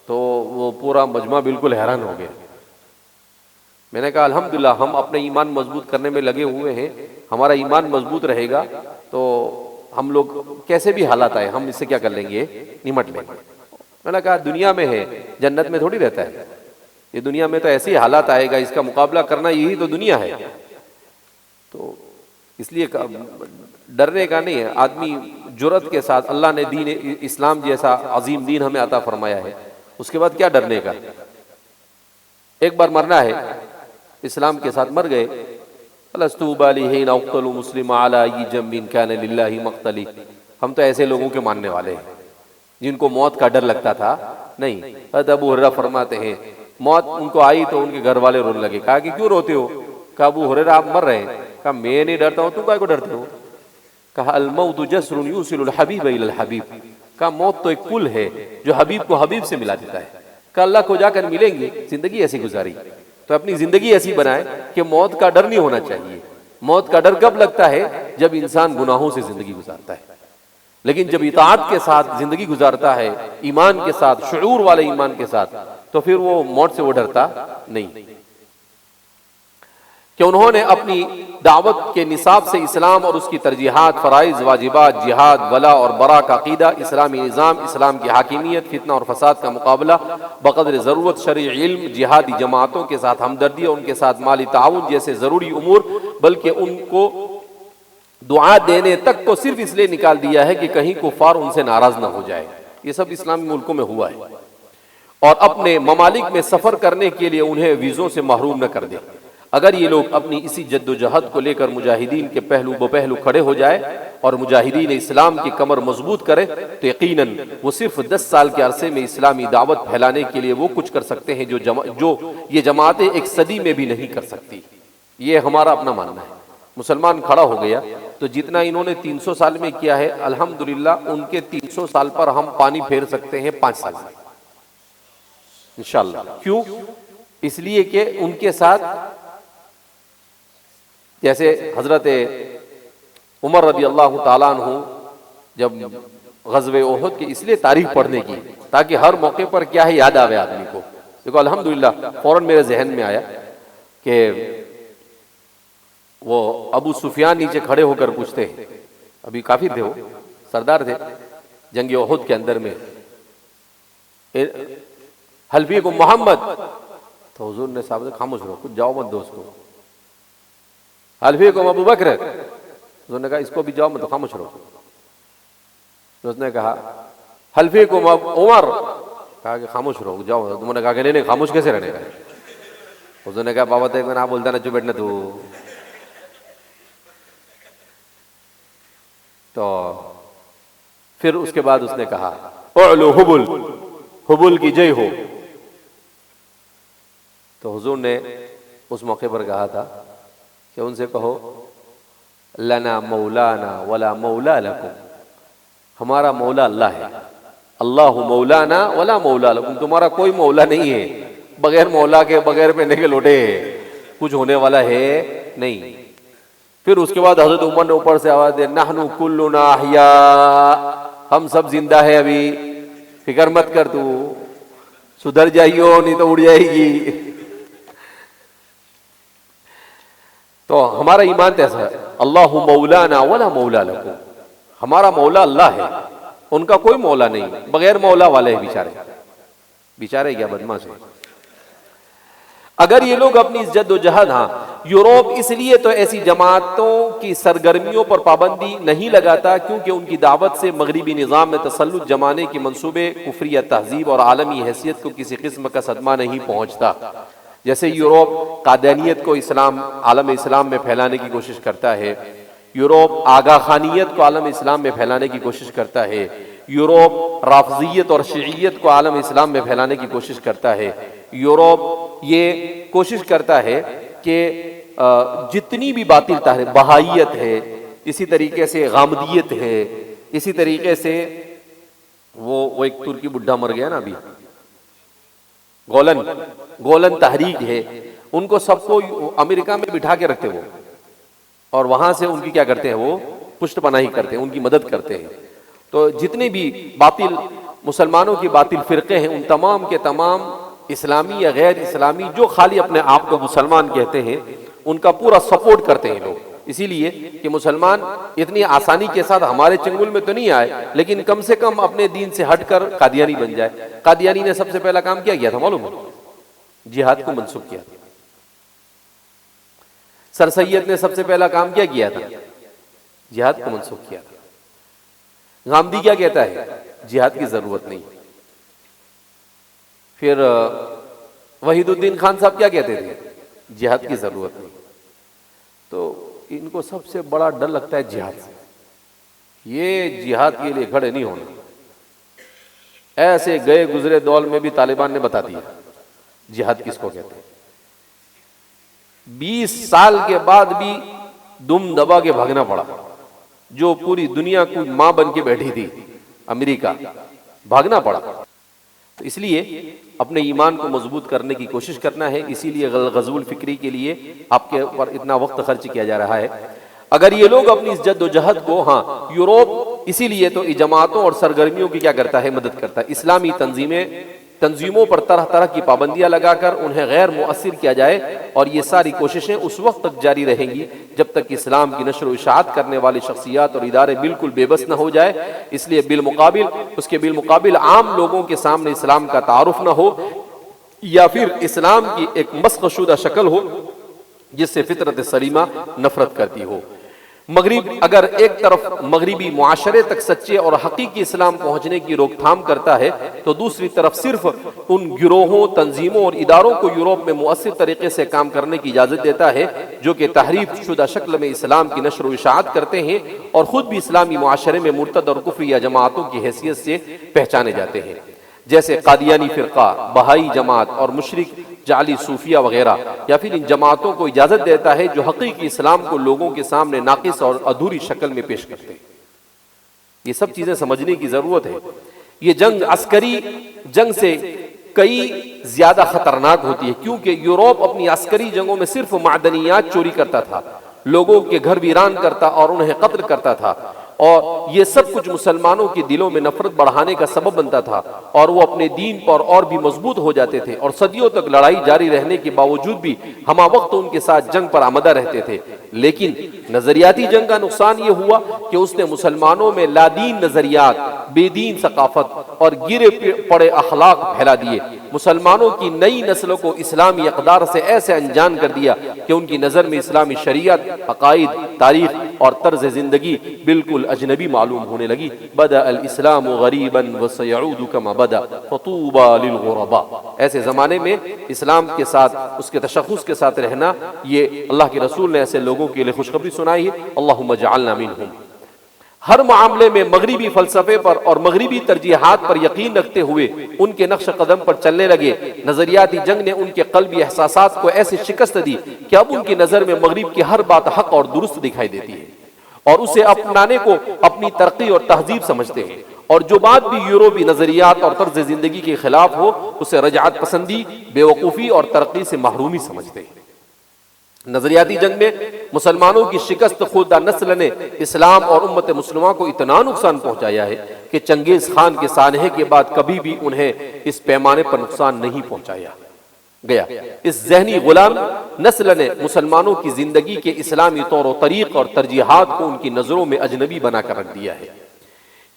تو وہ پورا مجمع بالکل حیران ہو گیا۔ میں نے کہا الحمدللہ ہم اپنے ایمان مضبوط کرنے میں لگے ہوئے ہیں، ہمارا ایمان مضبوط رہے گا تو ہم لوگ کیسے بھی حالات آئے ہم اس سے کیا کر لیں گے؟ نمٹ لیں گے۔ میں نے کہا دنیا میں ہے، جنت میں تھوڑی رہتا ہے۔ یہ دنیا میں تو ایسی حالات آئے گا، اس کا مقابلہ کرنا یہی تو دنیا ہے۔ تو اس لیے ڈرنے کا نہیں ہے، آدمی جرأت کے ساتھ، اللہ نے دین اسلام جیسا عظیم دین ہمیں عطا فرمایا ہے، اس کے بعد کیا ڈرنے کا؟ ایک بار مرنا ہے، اسلام کے ساتھ مر گئے، لست ابالی حین اقتل مسلم علی ای جنب کان للہ مقتلی۔ ہم تو ایسے لوگوں کے ماننے والے ہیں جن کو موت کا ڈر لگتا تھا نہیں۔ حضرت ابو ہریرہ فرماتے ہیں موت ان کو آئی تو ان کے گھر والے رونے لگے۔ کہا کہ کیوں روتے ہو؟ کہا ابو ہریرہ آپ مر رہے ہیں۔ کہا میں نہیں ڈرتا ہوں، تم کائے کو ڈرتے ہو؟ کہا الموت جسر یوصل الحبیب الی الحبیب۔ کہا موت تو ایک پل ہے جو حبیب کو حبیب سے ملا دیتا ہے۔ کہا اللہ کو جا کر ملیں گے، زندگی ایسی گزاری تو اپنی زندگی ایسی بنائے کہ موت کا ڈر نہیں ہونا چاہیے۔ موت کا ڈر کب لگتا ہے؟ جب انسان گناہوں سے زندگی گزارتا ہے، لیکن جب اطاعت کے ساتھ زندگی گزارتا ہے، ایمان کے ساتھ، شعور والے ایمان کے ساتھ، تو پھر وہ موت سے وہ ڈرتا نہیں۔ کہ انہوں نے اپنی دعوت کے نصاب سے اسلام اور اس کی ترجیحات، فرائض، واجبات، جہاد، ولا اور برا کا عقیدہ، اسلامی نظام، اسلام کی حاکمیت، فتنہ اور فساد کا مقابلہ بقدر ضرورت، شرعی علم، جہادی جماعتوں کے ساتھ ہمدردی اور ان کے ساتھ مالی تعاون جیسے ضروری امور، بلکہ ان کو دعا دینے تک کو صرف اس لیے نکال دیا ہے کہ کہیں کفار ان سے ناراض نہ ہو جائے۔ یہ سب اسلامی ملکوں میں ہوا ہے، اور اپنے ممالک میں سفر کرنے کے لیے انہیں ویزوں سے محروم نہ کر دے۔ اگر یہ لوگ اپنی اسی جد و جہد کو لے کر مجاہدین کے پہلو بپہلو کھڑے ہو جائے اور مجاہدین اسلام کی کمر مضبوط کرے تو یقیناً وہ صرف 10 سال کے عرصے میں اسلامی دعوت پھیلانے کے لیے وہ کچھ کر سکتے ہیں جو یہ جماعتیں ایک صدی میں بھی نہیں کر سکتی۔ یہ ہمارا اپنا ماننا ہے۔ مسلمان کھڑا ہو گیا تو جتنا انہوں نے 300 سال میں کیا ہے، الحمدللہ ان کے 300 سال پر ہم پانی پھیر سکتے ہیں 5 سال میں انشاءاللہ۔ کیوں؟ اس لیے کہ ان کے ساتھ جیسے حضرت عمر رضی اللہ تعالیٰ عنہ جب غزوہ احد کی اس لیے تاریخ پڑھنے کی تاکہ ہر موقع پر کیا ہے یاد آوے آدمی کو۔ دیکھو الحمدللہ فوراً میرے ذہن میں آیا کہ وہ ابو سفیان نیچے کھڑے ہو کر پوچھتے ہیں، ابھی کافر تھے، وہ سردار تھے جنگ احد کے اندر میں، حل فیکم محمد، تو حضور نے صاحب سے خاموش رہو، کچھ جاؤ مت دو اس کو۔ حل فیکم ابو بکر، حضور نے کہا اس کو بھی جاؤ مت، خاموش رہو۔ تو اس نے کہا حل فیکم عمر، کہا کہ خاموش رہو جاؤ۔ تم نے کہا کہ نہیں خاموش کیسے رہنے کا؟ حضور نے کہا بابا تو ایک نہ بولتا نا، چپ بیٹھنا تو پھر اس کے بعد اس نے کہا اعلو حبل، حبل کی جے ہو۔ تو حضور نے اس موقع پر کہا تھا کہ ان سے کہو لنا مولانا ولا مولا لکم، ہمارا مولا اللہ ہے، اللہ مولانا ولا مولا لکم، تمہارا کوئی مولا نہیں ہے، بغیر مولا کے بغیر پہنے کے لوٹے کچھ ہونے والا ہے نہیں۔ پھر اس کے بعد حضرت عمر نے اوپر سے آواز دے نحنو کلنا احیاء، ہم سب زندہ ہے ابھی، فکر مت کر، تو سدھر جائیو نہیں تو اڑ جائے گی۔ تو ہمارا ایمان ایسا ہے اللہ مولانا ولا مولا لکم، ہمارا مولا اللہ ہے، ان کا کوئی مولا نہیں، بغیر مولا والے ہیں بیچارے کیا بدماش ہیں۔ اگر یہ لوگ اپنی جد و جہد، ہاں یوروپ اس لیے تو ایسی جماعتوں کی سرگرمیوں پر پابندی نہیں لگاتا کیونکہ ان کی دعوت سے مغربی نظام میں تسلط جمانے کی منصوبے کفریہ تہذیب اور عالمی حیثیت کو کسی قسم کا صدمہ نہیں پہنچتا۔ جیسے یوروپ قادیانیت کو عالم اسلام میں پھیلانے کی کوشش کرتا ہے، یوروپ آگا خانیت کو عالم اسلام میں پھیلانے کی کوشش کرتا ہے، یوروپ رافضیت اور شیعیت کو عالم اسلام میں پھیلانے کی کوشش کرتا ہے، یوروپ یہ کوشش کرتا ہے کہ جتنی بھی باطل تحریک، بہائیت ہے، اسی طریقے سے غامدیت ہے، اسی طریقے سے وہ ایک ترکی بڈھا مر گیا نا ابھی، گولن تحریک ہے، ان کو سب کو امریکہ میں بٹھا کے رکھتے وہ، اور وہاں سے ان کی کیا کرتے ہیں، وہ پشت پناہی کرتے ہیں، ان کی مدد کرتے ہیں۔ تو جتنے بھی باطل مسلمانوں کی باطل فرقے ہیں، ان تمام کے تمام اسلامی یا غیر اسلامی جو خالی اپنے آپ کو مسلمان کہتے ہیں، ان کا پورا سپورٹ کرتے ہیں لوگ، اسی لیے کہ مسلمان اتنی آسانی کے ساتھ ہمارے چنگل میں تو نہیں آئے، لیکن کم سے کم اپنے دین سے ہٹ کر قادیانی بن جائے۔ قادیانی نے سب سے پہلا کام کیا کیا تھا معلوم ہے؟ جہاد کو منسوخ کیا تھا۔ سر سید نے سب سے پہلا کام کیا کیا تھا؟ جہاد کو منسوخ کیا تھا۔ غامدی کیا کہتا ہے؟ جہاد کی ضرورت نہیں۔ پھر وحید الدین خان صاحب کیا کہتے تھے؟ جہاد کی ضرورت نہیں۔ تو ان کو سب سے بڑا ڈر لگتا ہے جہاد سے، یہ جہاد کے لیے کھڑے نہیں ہونا۔ ایسے گئے گزرے دور میں بھی طالبان نے بتا دیا جہاد کس کو کہتے ہیں۔ 20 سال کے بعد بھی دم دبا کے بھاگنا پڑا، جو پوری دنیا کو ماں بن کے بیٹھی تھی امریکہ، بھاگنا پڑا۔ تو اس لیے اپنے ایمان کو مضبوط کرنے کی کوشش کرنا ہے، اسی لیے غزو الفکری کے لیے آپ کے اوپر اتنا وقت خرچ کیا جا رہا ہے۔ اگر یہ لوگ اپنی اس جد و جہد کو، ہاں یوروپ اسی لیے تو جماعتوں اور سرگرمیوں کی کیا کرتا ہے، مدد کرتا ہے۔ اسلامی تنظیمیں تنظیموں پر طرح طرح کی پابندیاں لگا کر انہیں غیر مؤثر کیا جائے، اور یہ ساری کوششیں اس وقت تک جاری رہیں گی جب تک اسلام کی نشر و اشاعت کرنے والی شخصیات اور ادارے بالکل بے بس نہ ہو جائے۔ اس لیے اس کے بالمقابل عام لوگوں کے سامنے اسلام کا تعارف نہ ہو، یا پھر اسلام کی ایک مسخ شدہ شکل ہو جس سے فطرت سلیمہ نفرت کرتی ہو۔ مغرب اگر ایک طرف مغربی معاشرے تک سچے اور حقیقی اسلام پہنچنے کی روک تھام کرتا ہے، تو دوسری طرف صرف ان گروہوں، تنظیموں اور اداروں کو یورپ میں مؤثر طریقے سے کام کرنے کی اجازت دیتا ہے جو کہ تحریف شدہ شکل میں اسلام کی نشر و اشاعت کرتے ہیں اور خود بھی اسلامی معاشرے میں مرتد اور کفری یا جماعتوں کی حیثیت سے پہچانے جاتے ہیں، جیسے قادیانی فرقہ، بہائی جماعت اور مشرک جعلی صوفیہ وغیرہ، یا پھر ان جماعتوں کو اجازت دیتا ہے جو حقیقی اسلام کو لوگوں کے سامنے ناقص اور ادھوری شکل میں پیش کرتے ہیں۔ یہ سب چیزیں سمجھنے کی ضرورت ہے۔ یہ جنگ عسکری جنگ سے کئی زیادہ خطرناک ہوتی ہے، کیونکہ یورپ اپنی عسکری جنگوں میں صرف معدنیات چوری کرتا تھا، لوگوں کے گھر ویران کرتا اور انہیں قتل کرتا تھا، اور یہ سب کچھ مسلمانوں کے دلوں میں نفرت بڑھانے کا سبب بنتا تھا، اور وہ اپنے دین پر اور بھی مضبوط ہو جاتے تھے، اور صدیوں تک لڑائی جاری رہنے کے باوجود بھی ہمہ وقت ان کے ساتھ جنگ پر آمدہ رہتے تھے۔ لیکن نظریاتی جنگ کا نقصان یہ ہوا کہ اس نے مسلمانوں میں لادین نظریات، بے دین ثقافت اور گرے پڑے اخلاق پھیلا دیے۔ مسلمانوں کی نئی نسلوں کو اسلامی اقدار سے ایسے انجان کر دیا کہ ان کی نظر میں اسلامی شریعت، عقائد، تاریخ اور طرز زندگی بالکل اجنبی معلوم ہونے لگی۔ بدأ الاسلام غریبا وسيعود كما بدأ فطوبى للغرباء۔ ایسے زمانے میں اسلام کے ساتھ، اس کے تشخص کے ساتھ رہنا، یہ اللہ کے رسول نے ایسے لوگوں کے لیے خوشخبری سنائی ہے۔ اللہم اجعلنا منہم۔ ہر معاملے میں مغربی فلسفے پر اور مغربی ترجیحات پر یقین رکھتے ہوئے ان کے نقش قدم پر چلنے لگے۔ نظریاتی جنگ نے ان کے قلبی احساسات کو ایسے شکست دی کہ اب ان کی نظر میں مغرب کی ہر بات حق اور درست دکھائی دیتی ہے، اور اسے اپنانے کو اپنی ترقی اور تہذیب سمجھتے ہیں، اور جو بات بھی یورپی نظریات اور طرز زندگی کے خلاف ہو اسے رجعت پسندی، بے وقوفی اور ترقی سے محرومی سمجھتے ہیں۔ نظریاتی جنگ میں مسلمانوں کی شکست خوردہ نسل نے اسلام اور امت مسلمہ کو اتنا نقصان پہنچایا ہے کہ چنگیز خان کے سانحے کے بعد کبھی بھی انہیں اس پیمانے پر نقصان نہیں پہنچایا گیا۔ اس ذہنی غلام نسل نے مسلمانوں کی زندگی کے اسلامی طور و طریق اور ترجیحات کو ان کی نظروں میں اجنبی بنا کر رکھ دیا ہے۔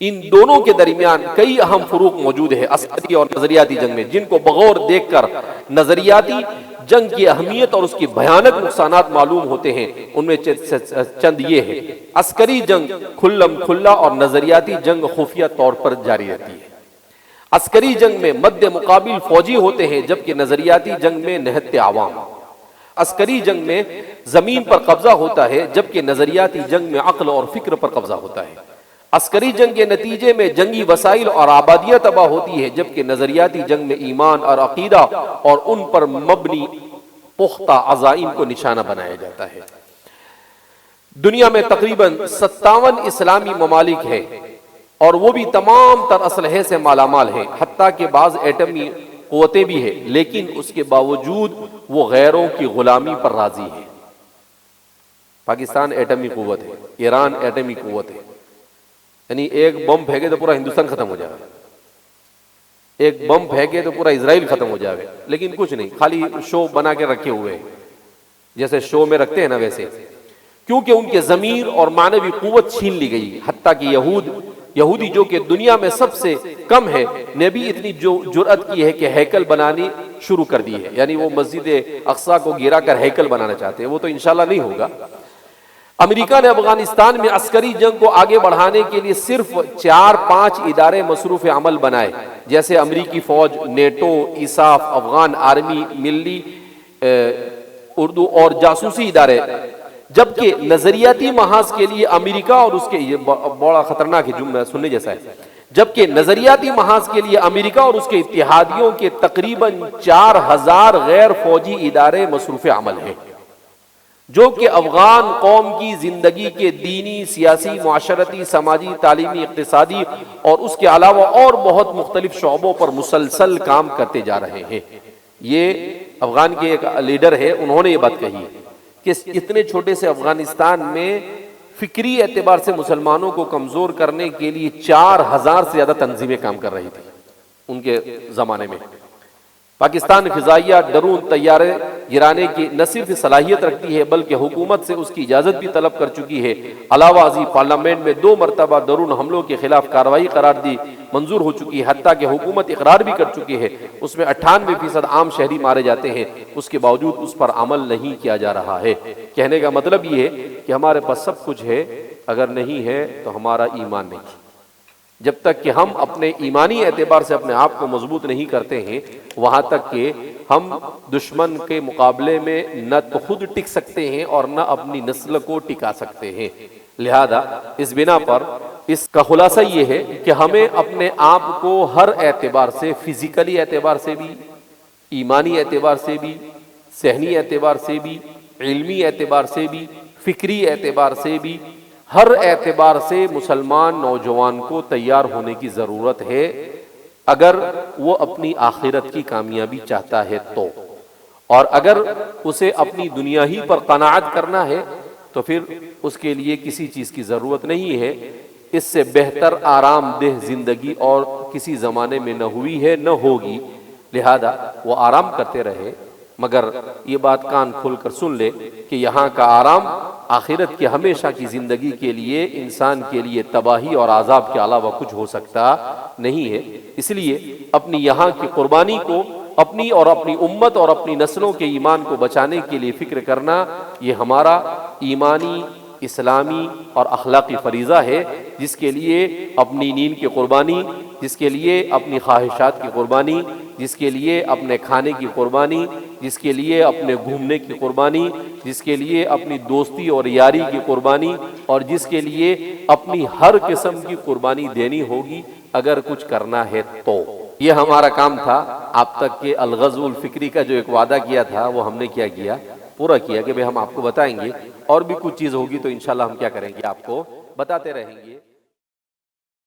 ان دونوں کے درمیان کئی اہم فروق موجود ہیں عسکری اور نظریاتی جنگ میں، جن کو بغور دیکھ کر نظریاتی جنگ کی اہمیت اور اس کی بھیانک نقصانات معلوم ہوتے ہیں۔ ان میں چند یہ ہیں۔ عسکری جنگ کھلم کھلا اور نظریاتی جنگ خفیہ طور پر جاری رہتی ہے۔ عسکری جنگ میں مد مقابل فوجی ہوتے ہیں، جبکہ نظریاتی جنگ میں نہتے عوام۔ عسکری جنگ میں زمین پر قبضہ ہوتا ہے، جبکہ نظریاتی جنگ میں عقل اور فکر پر قبضہ ہوتا ہے۔ عسکری جنگ کے نتیجے میں جنگی وسائل اور آبادیاں تباہ ہوتی ہے، جبکہ نظریاتی جنگ میں ایمان اور عقیدہ اور ان پر مبنی پختہ عزائم کو نشانہ بنایا جاتا ہے۔ دنیا میں تقریباً 57 اسلامی ممالک ہیں، اور وہ بھی تمام تر اسلحے سے مالا مال ہیں، حتیٰ کہ بعض ایٹمی قوتیں بھی ہیں، لیکن اس کے باوجود وہ غیروں کی غلامی پر راضی ہیں۔ پاکستان ایٹمی قوت ہے، ایران ایٹمی قوت ہے، یعنی ایک بم پھینکے تو پورا ہندوستان ختم ہو جائے گا، ایک بم پھینکے تو پورا اسرائیل ختم ہو جائے گا، لیکن کچھ نہیں، خالی شو بنا کے رکھے ہوئے ہیں، جیسے شو میں رکھتے ہیں نا ویسے، کیونکہ ان کے ضمیر اور معنوی قوت چھین لی گئی۔ حتیٰ کہ یہودی جو کہ دنیا میں سب سے کم ہے، نے بھی اتنی جرأت کی ہے کہ ہیکل بنانی شروع کر دی ہے، یعنی وہ مسجد اقصی کو گرا کر ہیکل بنانا چاہتے ہیں۔ وہ تو انشاءاللہ نہیں ہوگا۔ امریکہ نے افغانستان میں عسکری جنگ کو آگے بڑھانے کے لیے صرف 4-5 ادارے مصروف عمل بنائے، جیسے امریکی فوج، نیٹو، ایساف، افغان آرمی، ملی اردو اور جاسوسی ادارے، جبکہ نظریاتی محاذ کے لیے امریکہ اور اس کے، یہ بڑا خطرناک ہے جملہ سننے جیسا ہے، جبکہ نظریاتی محاذ کے لیے امریکہ اور اس کے اتحادیوں کے تقریباً 4000 غیر فوجی ادارے مصروف عمل ہیں، جو کہ افغان قوم کی زندگی کے دینی، سیاسی، معاشرتی، سماجی، تعلیمی، اقتصادی اور اس کے علاوہ اور بہت مختلف شعبوں پر مسلسل کام کرتے جا رہے ہیں۔ یہ افغان کے ایک لیڈر ہے، انہوں نے یہ بات کہی کہ اتنے چھوٹے سے افغانستان میں فکری اعتبار سے مسلمانوں کو کمزور کرنے کے لیے 4000 سے زیادہ تنظیمیں کام کر رہی تھی۔ ان کے زمانے میں۔ پاکستان فضائیہ ڈرون طیارے گرانے کی نہ صرف صلاحیت رکھتی ہے بلکہ حکومت سے اس کی اجازت بھی طلب کر چکی ہے۔ علاوہ ازیں پارلیمنٹ میں 2 مرتبہ ڈرون حملوں کے خلاف کارروائی قرارداد منظور ہو چکی ہے، حتیٰ کہ حکومت اقرار بھی کر چکی ہے۔ اس میں 98% عام شہری مارے جاتے ہیں، اس کے باوجود اس پر عمل نہیں کیا جا رہا ہے۔ کہنے کا مطلب یہ ہے کہ ہمارے پاس سب کچھ ہے، اگر نہیں ہے تو ہمارا ایمان نہیں۔ جب تک کہ ہم اپنے ایمانی اعتبار سے اپنے آپ کو مضبوط نہیں کرتے ہیں، وہاں تک کہ ہم دشمن کے مقابلے میں نہ تو خود ٹک سکتے ہیں اور نہ اپنی نسل کو ٹکا سکتے ہیں۔ لہذا اس بنا پر اس کا خلاصہ یہ ہے کہ ہمیں اپنے آپ کو ہر اعتبار سے، فزیکلی اعتبار سے بھی، ایمانی اعتبار سے بھی، ذہنی اعتبار سے بھی، علمی اعتبار سے بھی، فکری اعتبار سے بھی، ہر اعتبار سے مسلمان نوجوان کو تیار ہونے کی ضرورت ہے، اگر وہ اپنی آخرت کی کامیابی چاہتا ہے تو۔ اور اگر اسے اپنی دنیا ہی پر قناعت کرنا ہے تو پھر اس کے لیے کسی چیز کی ضرورت نہیں ہے۔ اس سے بہتر آرام دہ زندگی اور کسی زمانے میں نہ ہوئی ہے نہ ہوگی، لہذا وہ آرام کرتے رہے، مگر یہ بات کان کھول کر سن لے کہ یہاں کا آرام آخرت کی ہمیشہ کی زندگی کے لیے انسان کے لیے تباہی اور عذاب کے علاوہ کچھ ہو سکتا نہیں ہے۔ اس لیے اپنی یہاں کی قربانی کو، اپنی اور اپنی امت اور اپنی نسلوں کے ایمان کو بچانے کے لیے فکر کرنا، یہ ہمارا ایمانی، اسلامی اور اخلاقی فریضہ ہے، جس کے لیے اپنی نیند کی قربانی، جس کے لیے اپنی خواہشات کی قربانی، جس کے لیے اپنے کھانے کی قربانی، جس کے لیے اپنے گھومنے کی قربانی، جس کے لیے اپنی دوستی اور یاری کی قربانی، اور جس کے لیے اپنی ہر قسم کی قربانی دینی ہوگی اگر کچھ کرنا ہے تو۔ یہ ہمارا کام تھا، آپ تک کہ الغزو الفکری کا جو ایک وعدہ کیا تھا وہ ہم نے کیا کیا، پورا کیا کہ ہم آپ کو بتائیں گے، اور بھی کچھ چیز ہوگی تو انشاءاللہ ہم کیا کریں گے، آپ کو بتاتے رہیں گے۔